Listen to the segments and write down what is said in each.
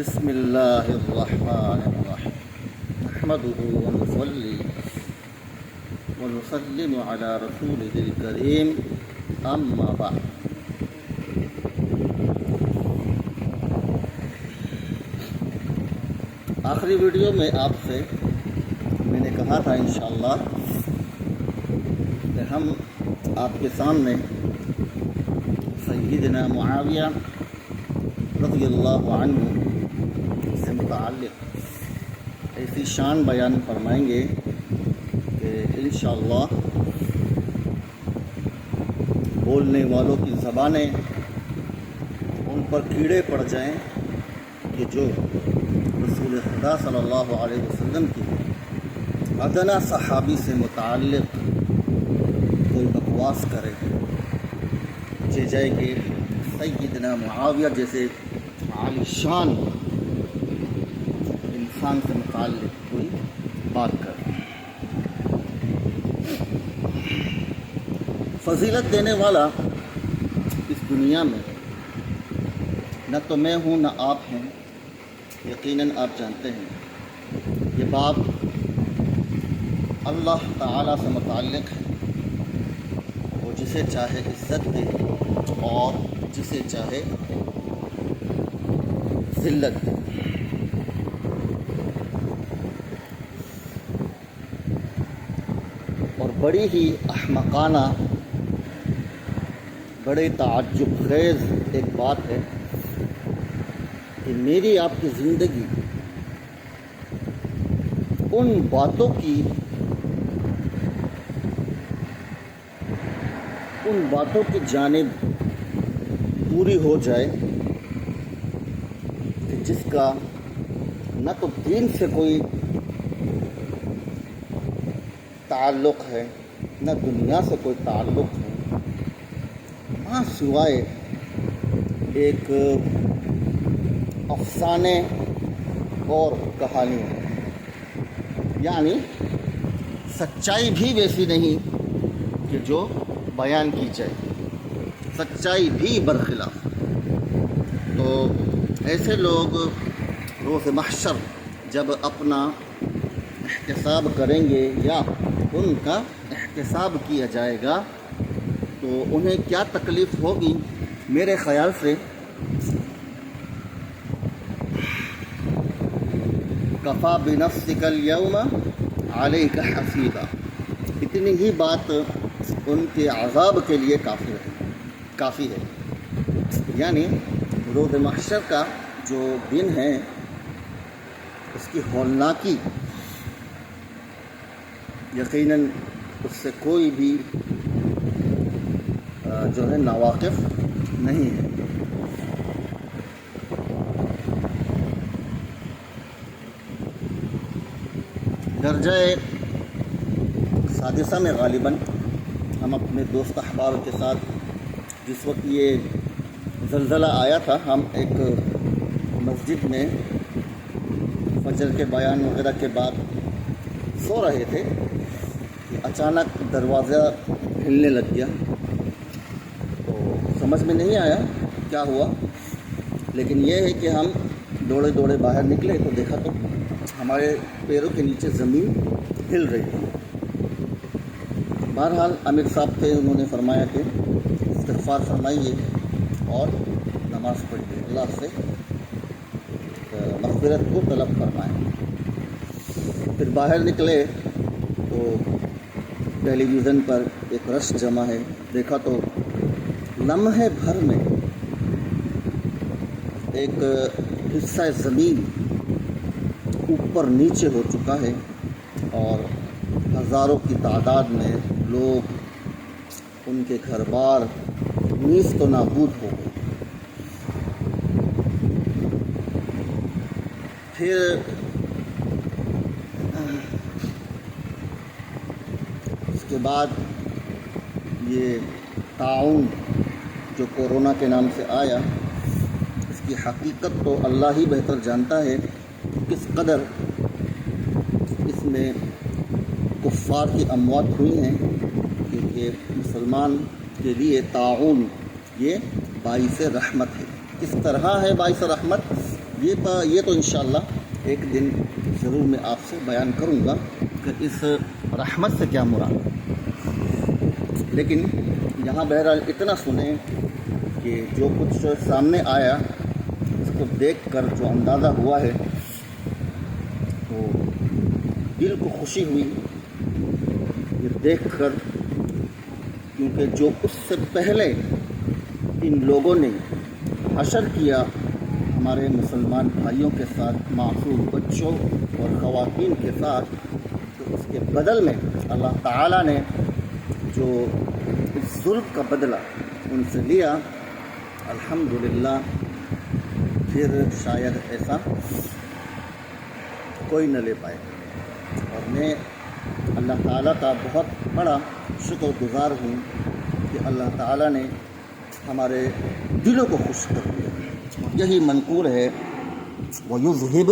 بسم اللہ الرحمن الرحیم نحمده ونصلی ونسلم علی رسولہ الکریم اما بعد۔ آخری ویڈیو میں آپ سے میں نے کہا تھا انشاءاللہ کہ ہم آپ کے سامنے سیدنا معاویہ رضی اللہ عنہ سے متعلق ایسی شان بیان فرمائیں گے کہ انشاءاللہ بولنے والوں کی زبانیں ان پر کیڑے پڑ جائیں کہ جو رسول خدا صلی اللہ علیہ وسلم کی ادنا صحابی سے متعلق کوئی بکواس کرے، چہ جائے کہ سیدنا معاویہ جیسے عالی شان انسان سے متعلق کوئی بات کرے۔ فضیلت دینے والا اس دنیا میں نہ تو میں ہوں نہ آپ ہیں، یقیناً آپ جانتے ہیں یہ بات اللہ تعالیٰ سے متعلق ہے، وہ جسے چاہے عزت دے اور جسے چاہے ذلت دے۔ اور بڑی ہی احمقانہ، بڑے تعجب خیز ایک بات ہے کہ میری آپ کی زندگی ان باتوں کی جانب پوری ہو جائے کہ جس کا نہ تو دین سے کوئی تعلق ہے نہ دنیا سے کوئی تعلق ہے، ہاں سوائے ایک افسانے اور کہانی ہے، یعنی سچائی بھی ویسی نہیں کہ جو بیان کی جائے، سچائی بھی برخلاف۔ تو ایسے لوگ روز محشر جب اپنا احتساب کریں گے یا ان کا احتساب کیا جائے گا تو انہیں کیا تکلیف ہوگی، میرے خیال سے کفا بنفسک اليوم علیک حسیبا، اتنی ہی بات ان کے عذاب کے لیے کافی ہے۔ یعنی روز محشر کا جو دن ہے اس کی ہولناکی یقیناً اس سے کوئی بھی جو ہے ناواقف نہیں ہے۔ درجہ سادسہ میں غالباً ہم اپنے دوست احباب کے ساتھ جس وقت یہ زلزلہ آیا تھا، ہم ایک مسجد میں فجر کے بیان وغیرہ کے بعد سو رہے تھے کہ اچانک دروازہ ہلنے لگ گیا، تو سمجھ میں نہیں آیا کیا ہوا، لیکن یہ ہے کہ ہم دوڑے باہر نکلے تو دیکھا تو ہمارے پیروں کے نیچے زمین ہل رہی تھی۔ بہرحال امیر صاحب تھے، انہوں نے فرمایا کہ استغفار فرمائیے اور نماز پڑھیے، اللہ سے مغفرت کو طلب فرمائیں۔ پھر باہر نکلے تو ٹیلی ویژن پر ایک رش جمع ہے، دیکھا تو لمحے بھر میں ایک حصہ زمین اوپر نیچے ہو چکا ہے اور ہزاروں کی تعداد میں لوگ، ان کے گھر بار نیست و نابود ہو گئے۔ پھر اس کے بعد یہ طاعون جو کورونا کے نام سے آیا، اس کی حقیقت تو اللہ ہی بہتر جانتا ہے کس قدر اس میں کفار کی اموات ہوئی ہیں، کیونکہ مسلمان کے لیے طاعون یہ باعث رحمت ہے۔ کس طرح ہے باعث رحمت؟ یہ تو انشاءاللہ ایک دن ضرور میں آپ سے بیان کروں گا کہ اس رحمت سے کیا مراد ہے۔ لیکن یہاں بہرحال اتنا سنیں کہ جو کچھ سامنے آیا اس کو دیکھ کر جو اندازہ ہوا ہے تو دل کو خوشی ہوئی یہ دیکھ کر، کیونکہ جو اس سے پہلے ان لوگوں نے حشر کیا ہمارے مسلمان بھائیوں کے ساتھ، معصوم بچوں اور خواتین کے ساتھ، تو اس کے بدل میں اللہ تعالیٰ نے جو اس ظلم کا بدلہ ان سے لیا، الحمدللہ پھر شاید ایسا کوئی نہ لے پائے۔ اور میں اللہ تعالیٰ کا بہت بڑا شکر گزار ہوں کہ اللہ تعالیٰ نے ہمارے دلوں کو خوش کر دیا۔ یہی منقول ہے وَيُذْهِبْ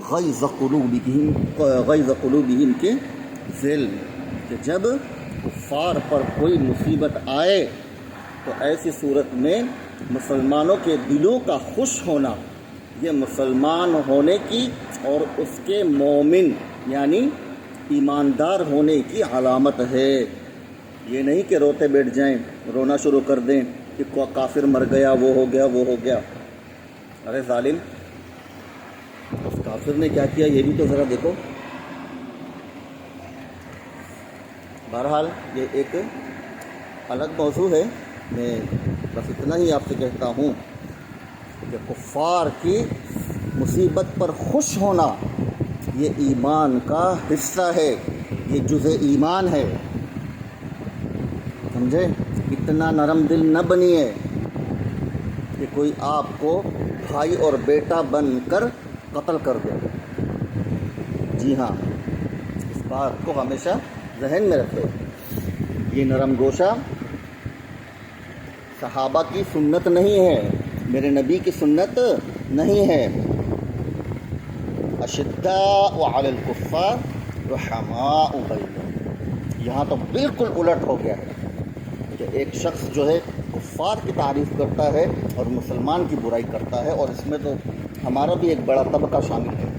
غَيْظَ قُلُوبِهِمْ کے ذیل میں، کہ جب کفار پر کوئی مصیبت آئے تو ایسی صورت میں مسلمانوں کے دلوں کا خوش ہونا یہ مسلمان ہونے کی اور اس کے مومن یعنی ایماندار ہونے کی علامت ہے۔ یہ نہیں کہ روتے بیٹھ جائیں، رونا شروع کر دیں کہ کافر مر گیا، وہ ہو گیا، وہ ہو گیا۔ ارے ظالم، اس کافر نے کیا کیا یہ بھی تو ذرا دیکھو۔ بہرحال یہ ایک الگ موضوع ہے، میں بس اتنا ہی آپ سے کہتا ہوں کہ کفار کی مصیبت پر خوش ہونا یہ ایمان کا حصہ ہے، یہ جزء ایمان ہے، سمجھے؟ اتنا نرم دل نہ بنیے کہ کوئی آپ کو بھائی اور بیٹا بن کر قتل کر دے۔ جی ہاں، اس بات کو ہمیشہ ذہن میں رکھو۔ یہ نرم گوشہ صحابہ کی سنت نہیں ہے، میرے نبی کی سنت نہیں ہے۔ اشداء علی الکفار رحماء بینہم، یہاں تو بالکل الٹ ہو گیا ہے کہ ایک شخص جو ہے کفار کی تعریف کرتا ہے اور مسلمان کی برائی کرتا ہے، اور اس میں تو ہمارا بھی ایک بڑا طبقہ شامل ہے۔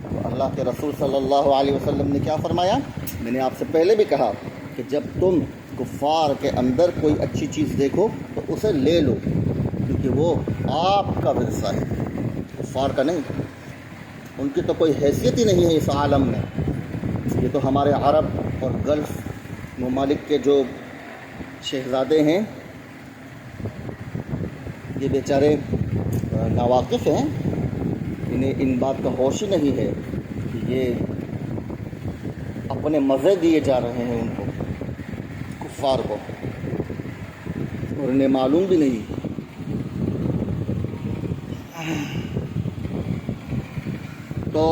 تو اللہ کے رسول صلی اللہ علیہ وسلم نے کیا فرمایا؟ میں نے آپ سے پہلے بھی کہا کہ جب تم کفار کے اندر کوئی اچھی چیز دیکھو تو اسے لے لو، کیونکہ وہ آپ کا ورثہ ہے، کفار کا نہیں۔ ان کی تو کوئی حیثیت ہی نہیں ہے اس عالم میں۔ یہ تو ہمارے عرب اور گلف ممالک کے جو شہزادے ہیں یہ بیچارے ناواقف ہیں، انہیں ان بات کا ہوش ہی نہیں ہے کہ یہ اپنے مزے دیے جا رہے ہیں ان کو، کفار کو، اور انہیں معلوم بھی نہیں۔ تو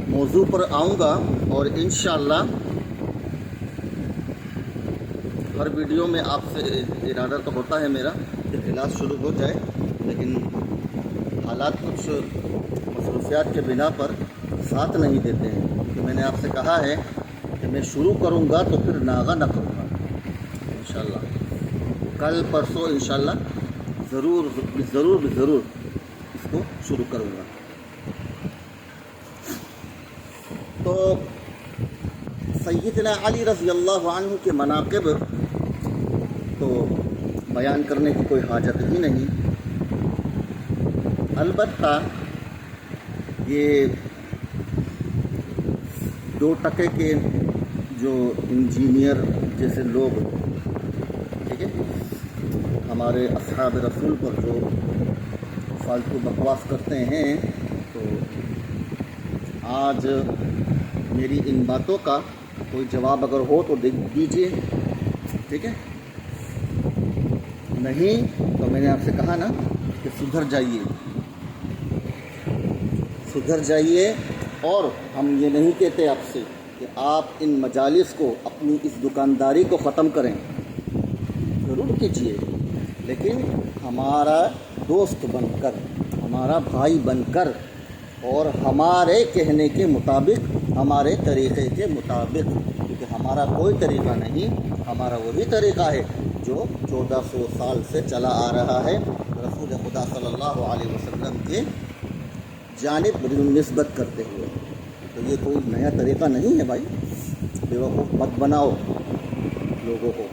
موضوع پر آؤں گا اور انشاءاللہ ہر ویڈیو میں آپ سے ارادہ تو ہوتا ہے میرا کہ کلاس شروع ہو جائے، لیکن حالات کچھ مصروفیات کے بنا پر ساتھ نہیں دیتے ہیں۔ کہ میں نے آپ سے کہا ہے کہ میں شروع کروں گا تو پھر ناغہ نہ کروں گا انشاءاللہ، کل پرسوں انشاءاللہ ضرور اس کو شروع کروں گا۔ تو سیدنا علی رضی اللہ عنہ کے مناقب تو بیان کرنے کی کوئی حاجت ہی نہیں، البتہ یہ 2 ٹکے کے جو انجینئر جیسے لوگ، ٹھیک ہے، ہمارے اصحاب رسول پر جو فالتو بکواس کرتے ہیں، تو آج میری ان باتوں کا کوئی جواب اگر ہو تو دیجیے، ٹھیک ہے؟ نہیں تو میں نے آپ سے کہا نا کہ سدھر جائیے، اور ہم یہ نہیں کہتے آپ سے کہ آپ ان مجالس کو، اپنی اس دکانداری کو ختم کریں، ضرور کیجیے، لیکن ہمارا دوست بن کر، ہمارا بھائی بن کر، اور ہمارے کہنے کے مطابق، ہمارے طریقے کے مطابق، کیونکہ ہمارا کوئی طریقہ نہیں، ہمارا وہی طریقہ ہے جو جو 1400 سال سے چلا آ رہا ہے رسول خدا صلی اللہ علیہ وسلم کے جانب نسبت کرتے ہوئے۔ تو یہ کوئی نیا طریقہ نہیں ہے بھائی، بیوقوف مت بناؤ لوگوں کو۔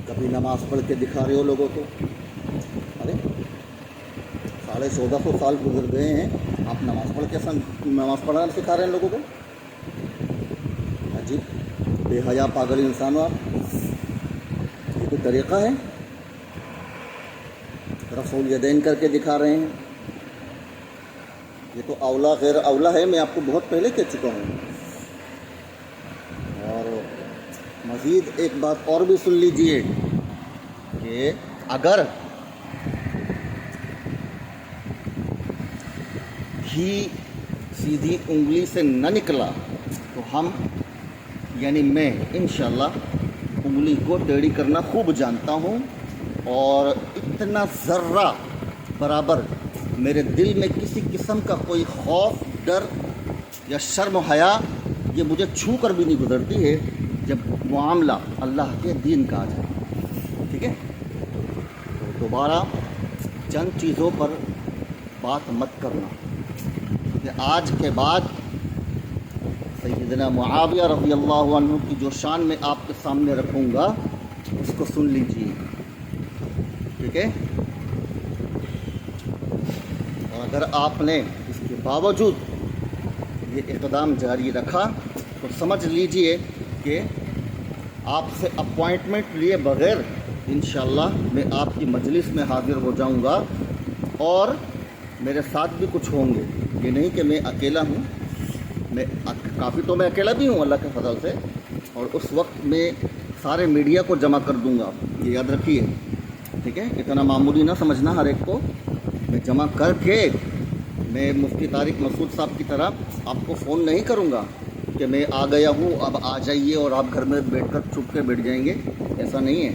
کبھی نماز پڑھ کے دکھا رہے ہو لوگوں کو، ارے 1450 سال گزر گئے ہیں، آپ نماز پڑھنا سکھا رہے ہیں لوگوں کو؟ عجیب بے حیا پاگل انسان ہو آپ، یہ کوئی طریقہ ہے؟ رفع الیدین کر کے دکھا رہے ہیں، یہ تو اولا غیر اولا ہے، میں آپ کو بہت پہلے کہہ چکا ہوں۔ اور مزید ایک بات اور بھی سن لیجئے کہ اگر گھی سیدھی انگلی سے نہ نکلا تو ہم یعنی میں انشاءاللہ انگلی کو ٹیڑھی کرنا خوب جانتا ہوں، اور اتنا ذرہ برابر میرے دل میں کسی قسم کا کوئی خوف، ڈر یا شرم و حیا یہ مجھے چھو کر بھی نہیں گزرتی ہے جب معاملہ اللہ کے دین کا آ جائے، ٹھیک ہے؟ تو دوبارہ چند چیزوں پر بات مت کرنا کہ آج کے بعد سیدنا معاویہ رضی اللہ عنہ کی جو شان میں آپ کے سامنے رکھوں گا اس کو سن لیجیے، ٹھیک ہے؟ اور اگر آپ نے اس کے باوجود یہ اقدام جاری رکھا تو سمجھ لیجئے کہ آپ سے اپوائنٹمنٹ لیے بغیر انشاءاللہ میں آپ کی مجلس میں حاضر ہو جاؤں گا، اور میرے ساتھ بھی کچھ ہوں گے، یہ نہیں کہ میں اکیلا ہوں، میں کافی تو میں اکیلا بھی ہوں اللہ کے فضل سے، اور اس وقت میں سارے میڈیا کو جمع کر دوں گا، یہ یاد رکھیے، ٹھیک ہے؟ اتنا معمولی نہ سمجھنا ہر ایک کو، میں جمع کر کے میں مفتی طارق مسعود صاحب کی طرح آپ کو فون نہیں کروں گا کہ میں آ گیا ہوں اب آ جائیے اور آپ گھر میں بیٹھ کر چھپ کے بیٹھ جائیں گے، ایسا نہیں ہے۔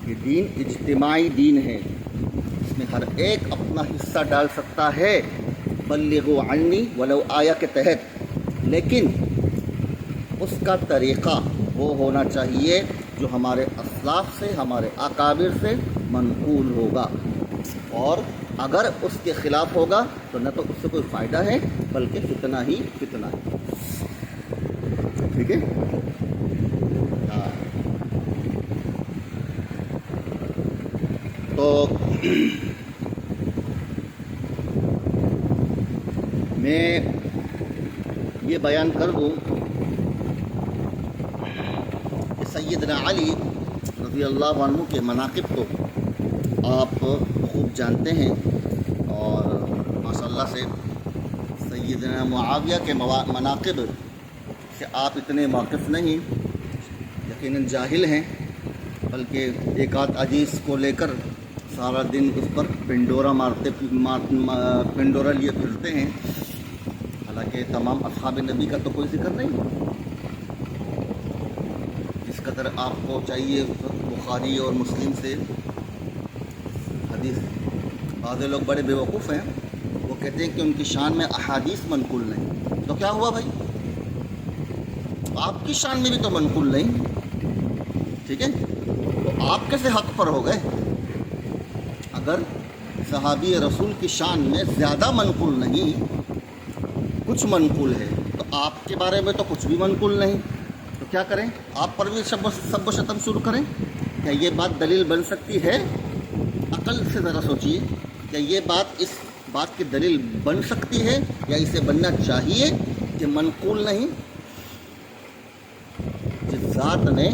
یہ دین اجتماعی دین ہے، اس میں ہر ایک اپنا حصہ ڈال سکتا ہے، بلغوا عنی ولو آیا کے تحت، لیکن اس کا طریقہ وہ ہونا چاہیے جو ہمارے اسلاف سے، ہمارے اکابر سے منقول ہوگا، اور اگر اس کے خلاف ہوگا تو نہ تو اس سے کوئی فائدہ ہے بلکہ فتنہ ہی فتنہ ہے، ٹھیک ہے؟ ہاں تو میں یہ بیان کر دوں کہ سیدنا علی رضی اللہ عنہ کے مناقب تو آپ خوب جانتے ہیں، اور ماشاءاللہ سے سیدنا معاویہ کے مناقب سے آپ اتنے واقف نہیں، یقیناً جاہل ہیں، بلکہ ایک آدھ حدیث کو لے کر سارا دن اس پر پنڈورا لیے پھرتے ہیں، حالانکہ تمام اصحاب نبی کا تو کوئی ذکر نہیں، جس قدر آپ کو چاہیے بخاری اور مسلم سے حدیث۔ بعض لوگ بڑے بیوقوف ہیں، وہ کہتے ہیں کہ ان کی شان میں احادیث منقول نہیں، تو کیا ہوا بھائی؟ آپ کی شان میں بھی تو منقول نہیں، ٹھیک ہے؟ تو آپ کیسے حق پر ہو گئے؟ اگر صحابی رسول کی شان میں زیادہ منقول نہیں، کچھ منقول ہے، تو آپ کے بارے میں تو کچھ بھی منقول نہیں، تو کیا کریں؟ آپ پر بھی سب و شتم شروع کریں؟ کیا یہ بات دلیل بن سکتی ہے؟ عقل سے ذرا سوچیے، کیا یہ بات اس بات کی دلیل بن سکتی ہے، یا اسے بننا چاہیے کہ منقول نہیں؟ جس ذات نے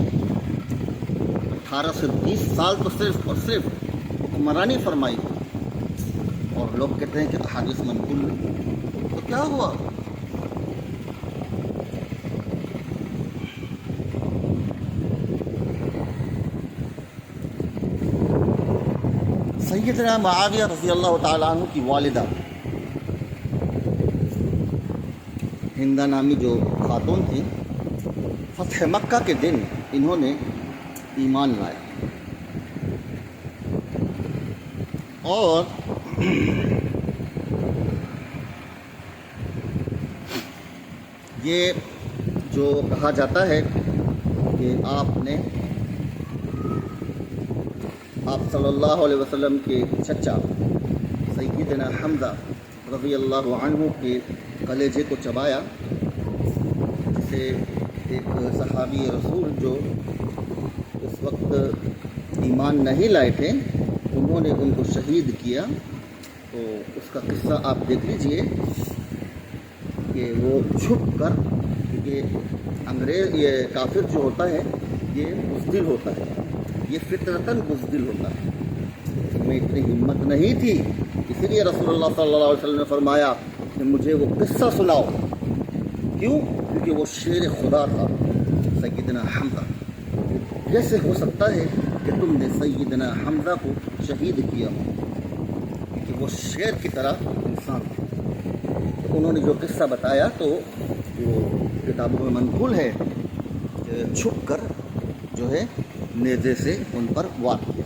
18 سے 20 سال تو صرف اور صرف حکمرانی فرمائی، اور لوگ کہتے ہیں کہ احادیث منقول نہیں، تو کیا ہوا؟ سیدنا معاویہ رضی اللہ تعالیٰ عنہ کی والدہ ہندہ نامی جو خاتون تھی، فتح مکہ کے دن انہوں نے ایمان لایا، اور یہ جو کہا جاتا ہے کہ آپ صلی اللہ علیہ وسلم کے چچا سیدنا حمزہ رضی اللہ عنہ کے کلیجے کو چبایا، جسے ایک صحابی رسول جو اس وقت ایمان نہیں لائے تھے انہوں نے ان کو شہید کیا۔ تو اس کا قصہ آپ دیکھ لیجئے کہ وہ چھپ کر، کیونکہ یہ کافر جو ہوتا ہے یہ بزدل ہوتا ہے، یہ فطرتاً بزدل ہوتا ہے، اس میں اتنی ہمت نہیں تھی، اسی لیے رسول اللہ صلی اللہ علیہ وسلم نے فرمایا کہ مجھے وہ قصہ سناؤ۔ کیوں؟ کیونکہ وہ شیر خدا تھا سیدنا حمزہ۔ کیسے ہو سکتا ہے کہ تم نے سیدنا حمزہ کو شہید کیا ہو؟ کیونکہ وہ شیر کی طرح انسان تھا۔ تو انہوں نے جو قصہ بتایا تو وہ کتابوں میں منقول ہے کہ چھپ کر جو ہے نیزے سے ان پر وار کیا۔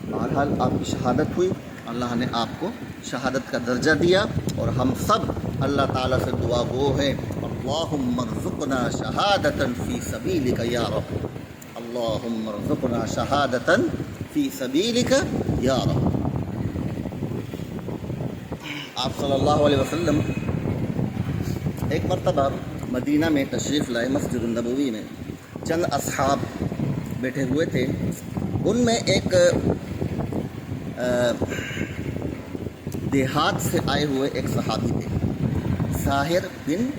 بہرحال آپ کی شہادت ہوئی، اللہ نے آپ کو شہادت کا درجہ دیا، اور ہم سب اللہ تعالیٰ سے دعا گو ہیں، اللہم ارزقنا شہادتا فی سبیلک یا رب، اللہم ارزقنا شہادتا فی سبیلک یا رب۔ آپ صلی اللہ علیہ وسلم ایک مرتبہ مدینہ میں تشریف لائے، مسجد النبوی میں چند اصحاب بیٹھے ہوئے تھے، ان میں ایک دیہات سے آئے ہوئے ایک صحابی تھے، ظاہر بن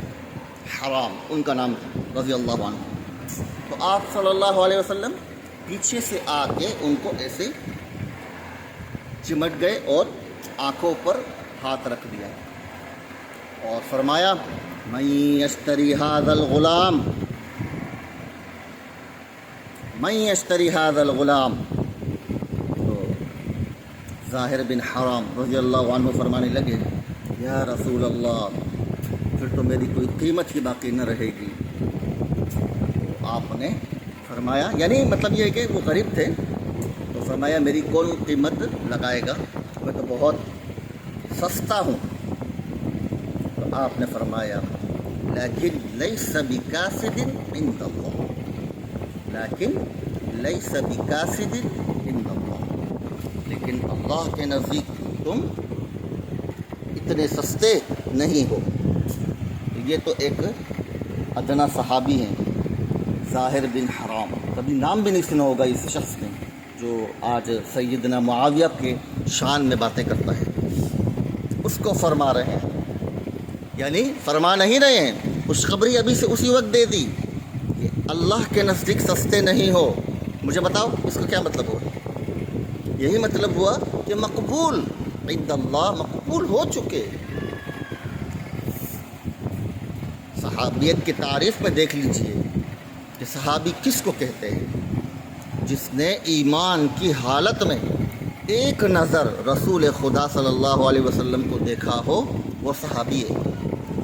حرام ان کا نام تھا رضی اللہ عنہ۔ تو آپ صلی اللہ علیہ وسلم پیچھے سے آ کے ان کو ایسے چمٹ گئے اور آنکھوں پر ہاتھ رکھ دیا اور فرمایا من یشتری ھذا الغلام، من یشتری ھذا الغلام۔ تو ظاہر بن حرام رضی اللہ عنہ فرمانے لگے یا رسول اللہ، پھر تو میری کوئی قیمت ہی باقی نہ رہے گی۔ تو آپ نے فرمایا، یعنی مطلب یہ ہے کہ وہ غریب تھے، تو فرمایا میری کون قیمت لگائے گا، میں تو بہت سستا ہوں۔ تو آپ نے فرمایا لیکن لیس بکاسد عند اللہ، لیکن لیس بکاسد عند اللہ، لیکن اللہ کے نزدیک تم اتنے سستے نہیں ہو۔ یہ تو ایک ادنا صحابی ہیں ظاہر بن حرام، کبھی نام بھی نہیں سنا ہوگا اس شخص نے، جو آج سیدنا معاویہ کے شان میں باتیں کرتا ہے، اس کو فرما رہے ہیں، یعنی فرما نہیں رہے ہیں، خوشخبری ابھی سے اسی وقت دے دی کہ اللہ کے نزدیک سستے نہیں ہو۔ مجھے بتاؤ اس کا کیا مطلب ہوا؟ یہی مطلب ہوا کہ مقبول عند اللہ، مقبول ہو چکے۔ صحابیت کی تعریف میں دیکھ لیجئے کہ صحابی کس کو کہتے ہیں؟ جس نے ایمان کی حالت میں ایک نظر رسول خدا صلی اللہ علیہ وسلم کو دیکھا ہو، وہ صحابی ہے،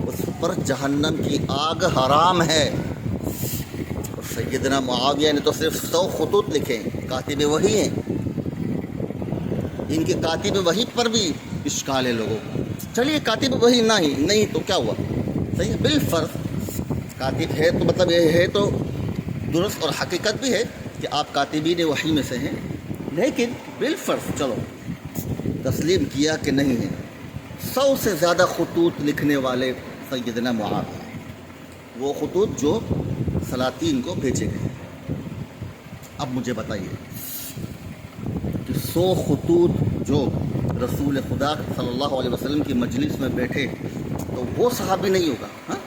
اس پر جہنم کی آگ حرام ہے۔ اور سیدنا معاویہ نے تو صرف 100 خطوط لکھے، کاتب وحی ہیں، ان کے کاتب وحی پر بھی اشکال ہے لوگوں کو۔ چلیے کاتب وحی نہیں تو کیا ہوا، صحیح ہے، بالفرض کاتب ہے تو مطلب یہ ہے تو درست، اور حقیقت بھی ہے کہ آپ کاتبین وحی میں سے ہیں، لیکن بالفرض چلو تسلیم کیا کہ نہیں ہے، 100 سے زیادہ خطوط لکھنے والے سیدنا معاویہ، وہ خطوط جو سلاطین کو بھیجے گئے۔ اب مجھے بتائیے کہ 100 خطوط جو رسول خدا صلی اللہ علیہ وسلم کی مجلس میں بیٹھے تو وہ صحابی نہیں ہوگا؟ ہاں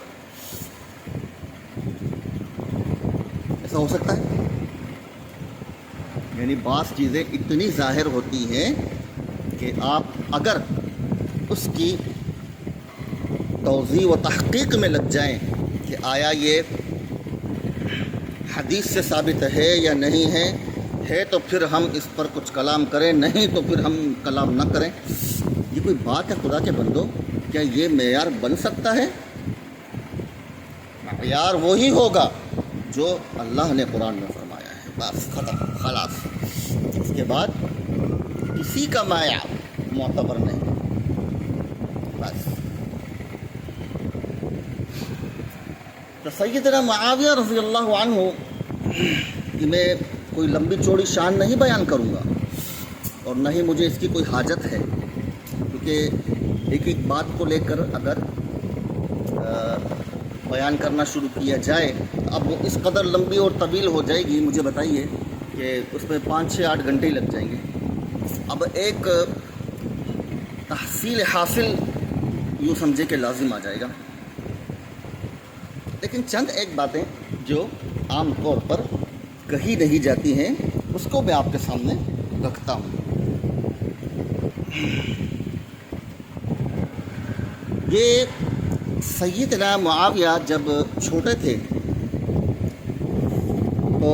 ایسا ہو سکتا ہے؟ یعنی بعض چیزیں اتنی ظاہر ہوتی ہیں کہ آپ اگر اس کی توضیح و تحقیق میں لگ جائیں کہ آیا یہ حدیث سے ثابت ہے یا نہیں ہے تو پھر ہم اس پر کچھ کلام کریں، نہیں تو پھر ہم کلام نہ کریں، یہ کوئی بات ہے خدا کے بندو؟ کیا یہ معیار بن سکتا ہے؟ معیار وہی ہوگا جو اللہ نے قرآن میں فرمایا ہے، بس ختم خلاص۔ اس کے بعد کسی کا معیار معتبر نہیں، بس۔ تو سیدنا معاویہ رضی اللہ عنہ کہ میں کوئی لمبی چوڑی شان نہیں بیان کروں گا، اور نہ ہی مجھے اس کی کوئی حاجت ہے، کیونکہ ایک ایک بات کو لے کر اگر بیان کرنا شروع کیا جائے اب وہ اس قدر لمبی اور طویل ہو جائے گی، مجھے بتائیے کہ اس میں 5 سے 8 گھنٹے ہی لگ جائیں گے۔ اب ایک تحصیل حاصل یوں سمجھے کہ لازم آ جائے گا، لیکن چند ایک باتیں جو عام طور پر کہی نہیں جاتی ہیں اس کو میں آپ کے سامنے رکھتا ہوں۔ یہ سیدنا معاویہ جب چھوٹے تھے تو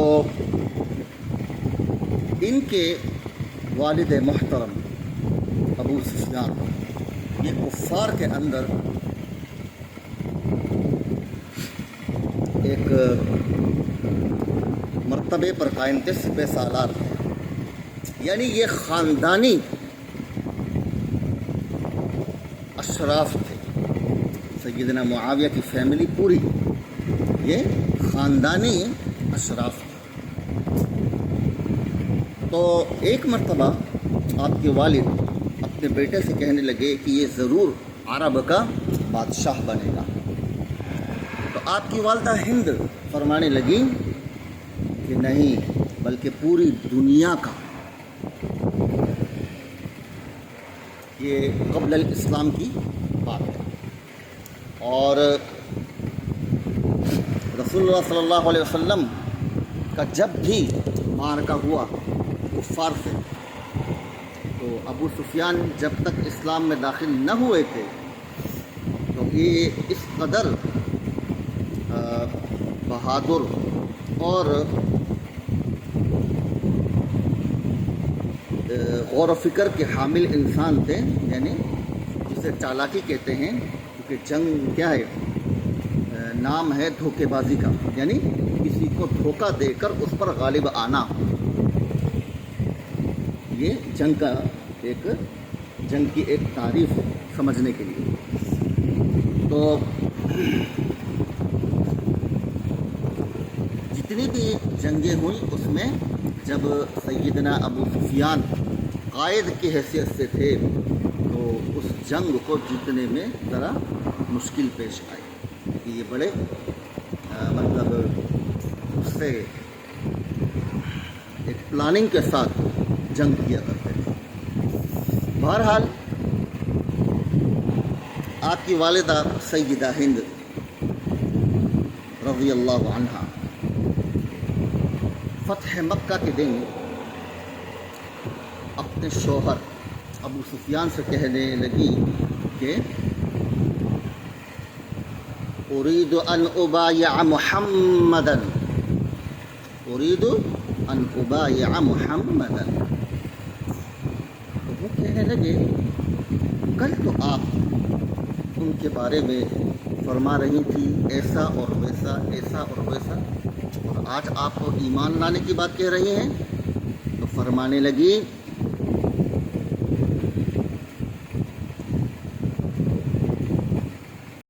ان کے والد محترم ابو سفیان یہ کفار کے اندر ایک مرتبے پر قائم تھے، سپہ سالار تھے، یعنی یہ خاندانی اشراف تھے۔ سیدنا معاویہ کی فیملی پوری یہ خاندانی اشراف تھے۔ تو ایک مرتبہ آپ کے والد اپنے بیٹے سے کہنے لگے کہ یہ ضرور عرب کا بادشاہ بنے گا، تو آپ کی والدہ ہند فرمانے لگی کہ نہیں، بلکہ پوری دنیا کا۔ یہ قبل الاسلام کی بات ہے، اور رسول اللہ صلی اللہ علیہ وسلم کا جب بھی معرکہ ہوا کفار سے، تو ابو سفیان جب تک اسلام میں داخل نہ ہوئے تھے تو یہ اس قدر بہادر اور غور و فکر کے حامل انسان تھے، یعنی جسے چالاکی کہتے ہیں، کیونکہ جنگ کیا ہے، نام ہے دھوکے بازی کا، یعنی کسی کو دھوکہ دے کر اس پر غالب آنا، یہ جنگ کا جنگ کی ایک تعریف سمجھنے کے لیے۔ تو جتنی بھی جنگیں ہوئیں اس میں جب سیدنا ابو سفیان قائد کی حیثیت سے تھے تو اس جنگ کو جیتنے میں ذرا مشکل پیش آئی، کہ یہ بڑے مطلب اس سے ایک پلاننگ کے ساتھ جنگ کیا کرتے تھے۔ بہرحال آپ کی والدہ سیدہ ہند رضی اللہ عنہا فتح مکہ کے دن اپنے شوہر ابو سفیان سے کہنے لگی کہ اريد ان ابايع محمدا، اريد ان ابايع محمدا۔ تو وہ کہنے لگے کل تو آپ ان کے بارے میں فرما رہی تھی ایسا اور ویسا، ایسا اور ویسا، اور آج آپ کو ایمان لانے کی بات کہہ رہی ہیں۔ تو فرمانے لگی